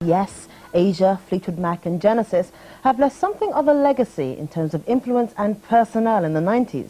Yes, Asia, Fleetwood Mac and Genesis have left something of a legacy in terms of influence and personnel in the 90s.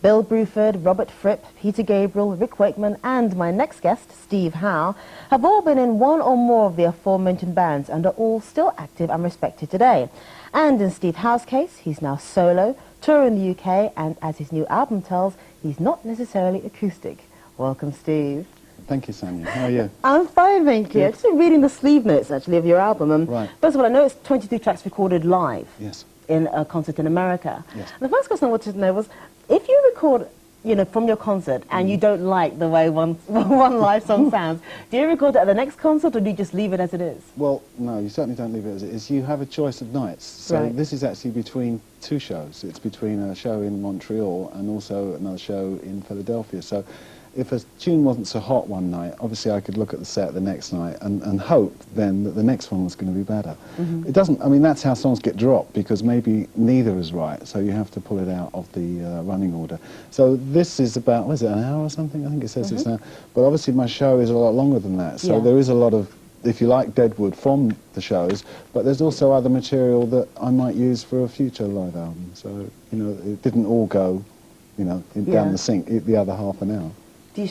Bill Bruford, Robert Fripp, Peter Gabriel, Rick Wakeman and my next guest, Steve Howe, have all been in one or more of the aforementioned bands and are all still active and respected today. And in Steve Howe's case, he's now solo, touring the UK, and as his new album tells, he's not necessarily acoustic. Welcome, Steve. Thank you, Sonia. How are you? I'm fine, thank you. I've just been reading the sleeve notes, actually, of your album. And right. First of all, I know it's 22 tracks recorded live. Yes. In a concert in America. Yes. And the first question I wanted to know was, if you record, you know, from your concert and you don't like the way one live song sounds, do you record it at the next concert or do you just leave it as it is? Well, no, you certainly don't leave it as it is. You have a choice of nights. So right. This is actually between two shows. It's between a show in Montreal and also another show in Philadelphia. So if a tune wasn't so hot one night, obviously I could look at the set the next night and hope then that the next one was going to be better. Mm-hmm. It doesn't, I mean, that's how songs get dropped, because maybe neither is right, so you have to pull it out of the running order. So this is about, what is it, an hour or something? I think it says it's an hour. But obviously my show is a lot longer than that, so there is a lot of, if you like, deadwood from the shows, but there's also other material that I might use for a future live album. So, you know, it didn't all go, you know, down the sink, the other half an hour. Do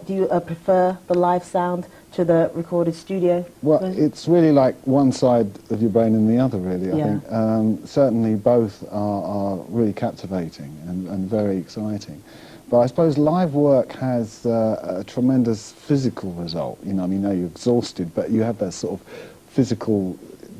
you prefer the live sound to the recorded studio? Well, it's really like one side of your brain and the other, really, I think. Certainly both are really captivating and very exciting. But I suppose live work has a tremendous physical result. You know, I mean, you're exhausted, but you have that sort of physical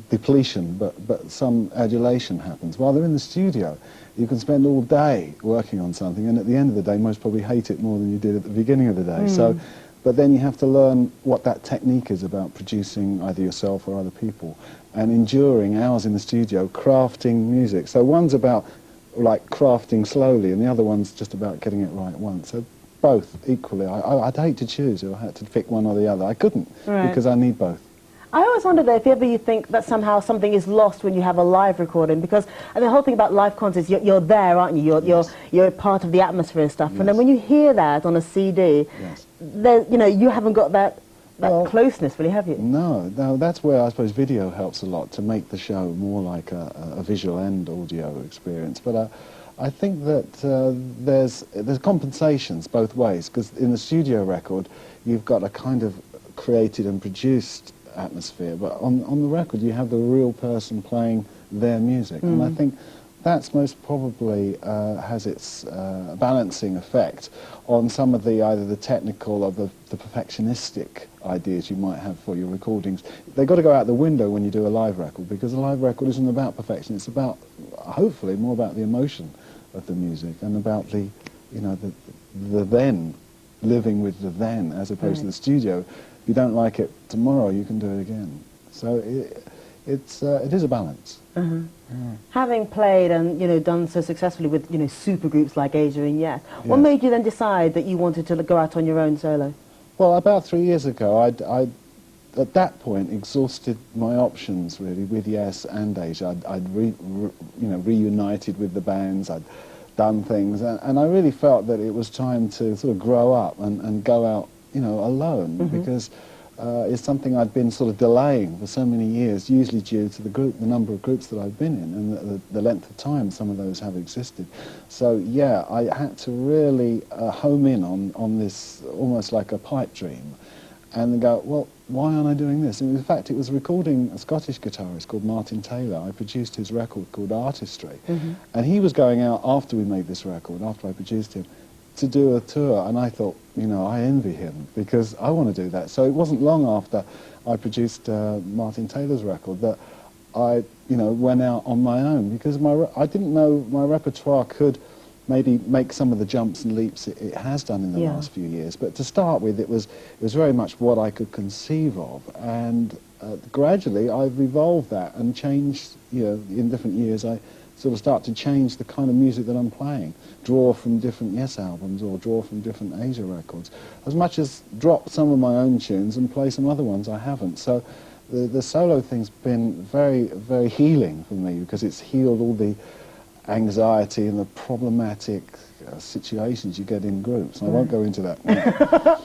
depletion, but some adulation happens. While they're in the studio, you can spend all day working on something, and at the end of the day, most probably hate it more than you did at the beginning of the day. So, but then you have to learn what that technique is about producing either yourself or other people, and enduring hours in the studio crafting music. So one's about like crafting slowly, and the other one's just about getting it right once. So both equally. I'd hate to choose if I had to pick one or the other. I couldn't, because I need both. I always wondered if ever you think that somehow something is lost when you have a live recording, because the whole thing about live concerts, you're there, aren't you? You're part of the atmosphere and stuff. And then when you hear that on a CD, you know, you haven't got that closeness, really, have you? No, that's where I suppose video helps a lot to make the show more like a visual and audio experience. But I think that there's compensations both ways, because in the studio record, you've got a kind of created and produced atmosphere, but on the record you have the real person playing their music, and I think that's most probably has its balancing effect on some of the either the technical or the perfectionistic ideas you might have for your recordings. They've got to go out the window when you do a live record, because a live record isn't about perfection. It's about, hopefully, more about the emotion of the music and about the, you know, the then, living with the then, as opposed to the studio. If you don't like it tomorrow, you can do it again. So it is a balance. Having played and, you know, done so successfully with, you know, super groups like Asia and what made you then decide that you wanted to go out on your own solo? Well, about 3 years ago, I'd at that point exhausted my options really with Yes and Asia. I'd reunited with the bands. I'd done things, and I really felt that it was time to sort of grow up and go out, you know, alone, because it's something I'd been sort of delaying for so many years, usually due to the number of groups that I've been in and the length of time some of those have existed. So yeah, I had to really home in on this almost like a pipe dream, and then go, well, why aren't I doing this? And in fact, it was recording a Scottish guitarist called Martin Taylor. I produced his record called Artistry, and he was going out after we made this record, after I produced him, to do a tour, and I thought, you know, I envy him, because I want to do that. So it wasn't long after I produced Martin Taylor's record that I, you know, went out on my own, because I didn't know my repertoire could maybe make some of the jumps and leaps it has done in the last few years. But to start with, it was very much what I could conceive of, and gradually I've evolved that and changed, you know, in different years. I sort of start to change the kind of music that I'm playing, draw from different Yes albums or draw from different Asia records, as much as drop some of my own tunes and play some other ones I haven't. So the solo thing's been very, very healing for me, because it's healed all the anxiety and the problematic situations you get in groups. And I won't go into that now.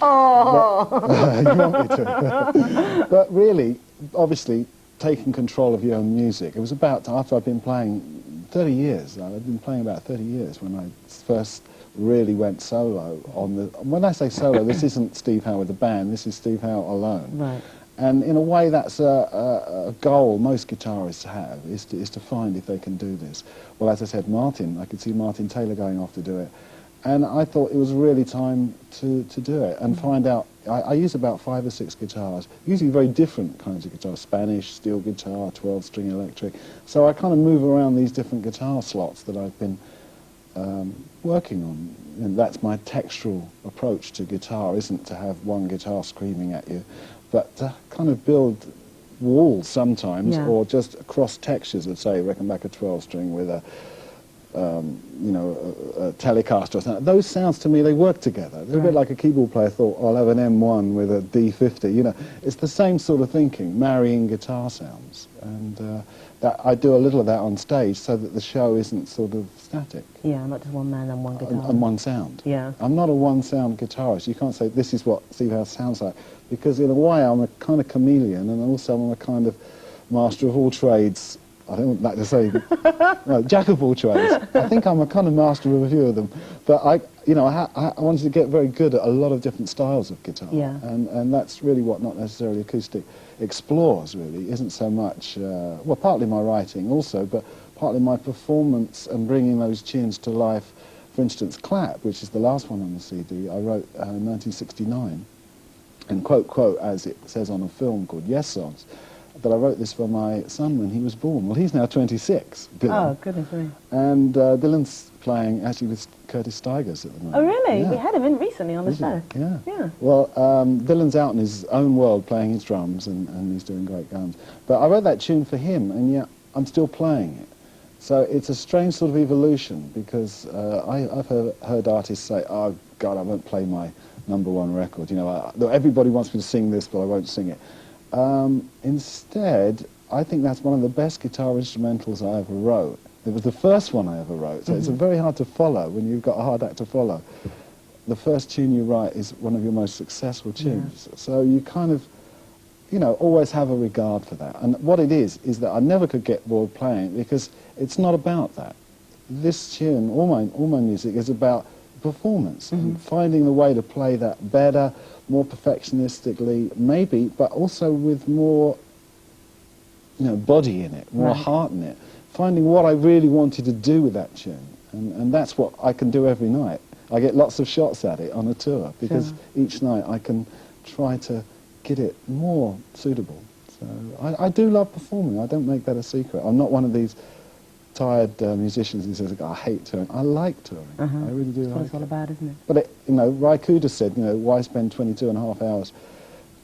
Oh! But, you want me to. But really, obviously, taking control of your own music. It was about after I'd been playing 30 years. I'd been playing about 30 years when I first really went solo on the... When I say solo, this isn't Steve Howe with the band, this is Steve Howe alone. Right. And in a way, that's a goal most guitarists have, is to find if they can do this. Well, as I said, I could see Martin Taylor going off to do it. And I thought it was really time to do it and find out. I use about 5 or 6 guitars, using very different kinds of guitars, Spanish, steel guitar, 12-string electric. So I kind of move around these different guitar slots that I've been working on. And that's my textural approach to guitar, isn't to have one guitar screaming at you, but to kind of build walls sometimes, or just cross textures, let's say, Rickenbacker 12-string with a a Telecaster or something. Those sounds to me, they work together. They're a bit like a keyboard player thought, I'll have an M1 with a D50. You know, it's the same sort of thinking, marrying guitar sounds. And that I do a little of that on stage so that the show isn't sort of static. Yeah, not just one man and one guitar. And one sound. Yeah. I'm not a one-sound guitarist. You can't say, this is what Steve Howe sounds like. Because in a way, I'm a kind of chameleon, and also I'm a kind of master of all trades. I don't like to say, no, jack of all trades. I think I'm a kind of master of a few of them. But I wanted to get very good at a lot of different styles of guitar. Yeah. And that's really what Not Necessarily Acoustic explores, really. Isn't so much, well, partly my writing also, but partly my performance and bringing those tunes to life. For instance, Clap, which is the last one on the CD, I wrote in 1969. And quote, as it says on a film called Yes Songs, that I wrote this for my son when he was born. Well, he's now 26, Dylan. Oh, goodness me. And Dylan's playing actually with Curtis Stigers at the moment. Oh, really? Yeah. We had him in recently on the show. Yeah. Yeah. Well, Dylan's out in his own world playing his drums, and he's doing great guns. But I wrote that tune for him, and yet I'm still playing it. So it's a strange sort of evolution, because I've heard artists say, oh, God, I won't play my #1 record. You know, everybody wants me to sing this, but I won't sing it. Instead, I think that's one of the best guitar instrumentals I ever wrote. It was the first one I ever wrote, so it's very hard to follow when you've got a hard act to follow. The first tune you write is one of your most successful tunes. Yeah. So you kind of, always have a regard for that. And what it is that I never could get bored playing, because it's not about that. This tune, all my music, is about performance and finding the way to play that better, more perfectionistically, maybe, but also with more, body in it, more heart in it. Finding what I really wanted to do with that tune, and that's what I can do every night. I get lots of shots at it on a tour, because each night I can try to get it more suitable. So I do love performing. I don't make that a secret. I'm not one of these tired musicians who says, I hate touring. I like touring. I really do like it. That's what it's all about, isn't it? But, Ry Cooder said, why spend 22.5 hours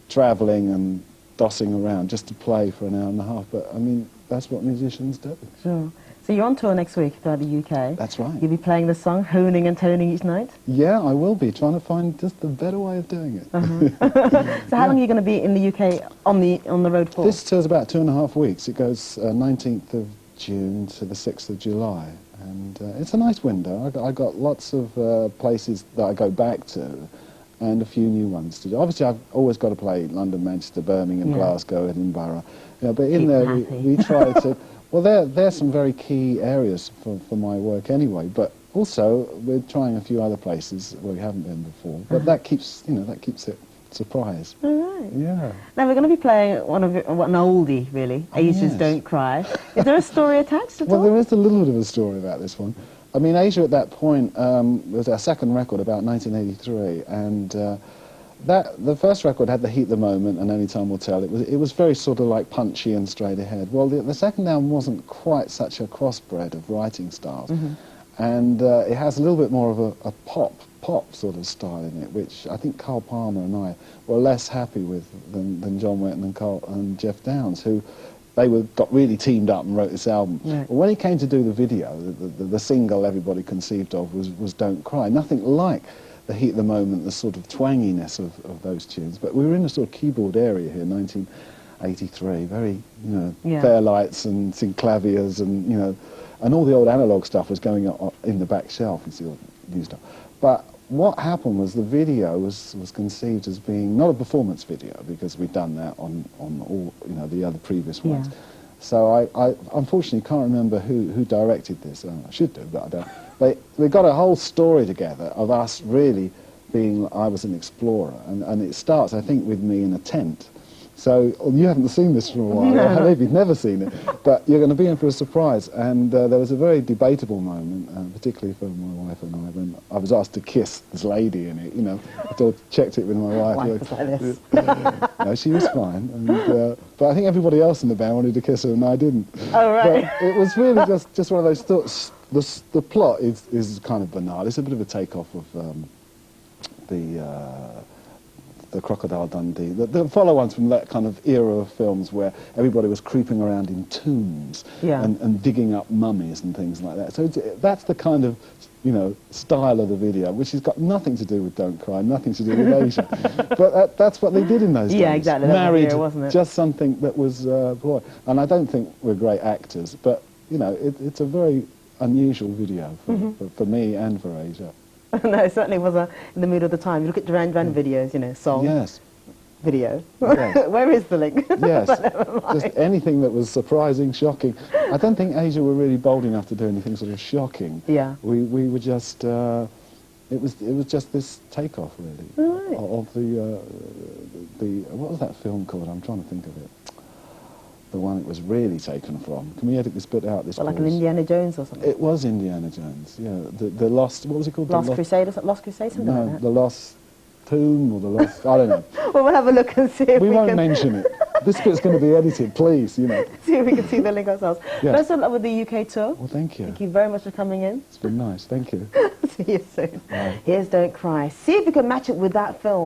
travelling and dossing around just to play for an hour and a half? But, I mean, that's what musicians do. Sure. So you're on tour next week throughout the UK. That's right. You'll be playing the song, honing and toning each night? Yeah, I will be, trying to find just the better way of doing it. So how long are you going to be in the UK on the road for? This tour's about 2.5 weeks. It goes 19th of June to the 6th of July, and it's a nice window. I got lots of places that I go back to, and a few new ones to do. Obviously, I've always got to play London, Manchester, Birmingham, Glasgow, Edinburgh. But in there, we try to. Well, there's some very key areas for my work anyway. But also, we're trying a few other places where we haven't been before. But that keeps it surprise. All right. Yeah. Now we're going to be playing an oldie, really. Asians Don't Cry. Is there a story attached at all? Well, there is a little bit of a story about this one. I mean, Asia at that point was our second record, about 1983, and the first record had the Heat the Moment and Only Time Will Tell. It was very sort of like punchy and straight ahead. Well, the second album wasn't quite such a crossbred of writing styles, and it has a little bit more of a pop sort of style in it, which I think Carl Palmer and I were less happy with than John Wetton and Jeff Downes, who got really teamed up and wrote this album. Right. When he came to do the video, the single everybody conceived of was Don't Cry. Nothing like the Heat of the Moment, the sort of twanginess of those tunes. But we were in a sort of keyboard area here, 1983, very, Fairlights and synclaviers and, and all the old analog stuff was going on in the back shelf, you see all the new stuff. But what happened was the video was conceived as being not a performance video, because we'd done that on all, you know, the other previous ones. Yeah. So I unfortunately can't remember who directed this. I should do, but I don't. We got a whole story together of us really being, I was an explorer, and it starts, I think, with me in a tent. So you haven't seen this for a while, No. maybe you've never seen it, but you're going to be in for a surprise. And there was a very debatable moment, particularly for my wife and I, when I was asked to kiss this lady in it. You know, I sort of checked it with my wife. Wife was like this. No, she was fine. And, but I think everybody else in the band wanted to kiss her, and I didn't. Oh, right. But it was really just one of those thoughts. The plot is kind of banal. It's a bit of a takeoff of the Crocodile Dundee, the follow-ons from that kind of era of films where everybody was creeping around in tombs, Yeah. and digging up mummies and things like that. So that's the kind of, you know, style of the video, which has got nothing to do with Don't Cry, nothing to do with Asia. But that's what they did in those days. Yeah, exactly. That was the Married era, wasn't it? just something that was, boy. And I don't think we're great actors, but, you know, it's a very unusual video for me and for Asia. No, it certainly was in the mood of the time. You look at Duran Duran videos, you know, song, Yes. video. Yes. Where is the link? Yes, But never mind. just anything that was surprising, shocking. I don't think Asia were really bold enough to do anything sort of shocking. Yeah. We were just, it was just this takeoff really Right. of the what was that film called? I'm trying to think of it. The one it was really taken from. Can we edit this bit out? This Well, like an pause? Indiana Jones or something. It was Indiana Jones. Yeah, the Lost. What was it called? Lost the Crusade or something? Lost Crusade, something No, like that. the Lost Tomb or the Lost. I don't know. Well, we'll have a look and see if We we won't can mention it. This bit's going to be edited, please. You know. see if we can see the link ourselves. Yes. Best of luck with the UK tour. Well, thank you. Thank you very much for coming in. It's been nice. Thank you. See you soon. Bye. Here's Don't Cry. See if you can match it with that film.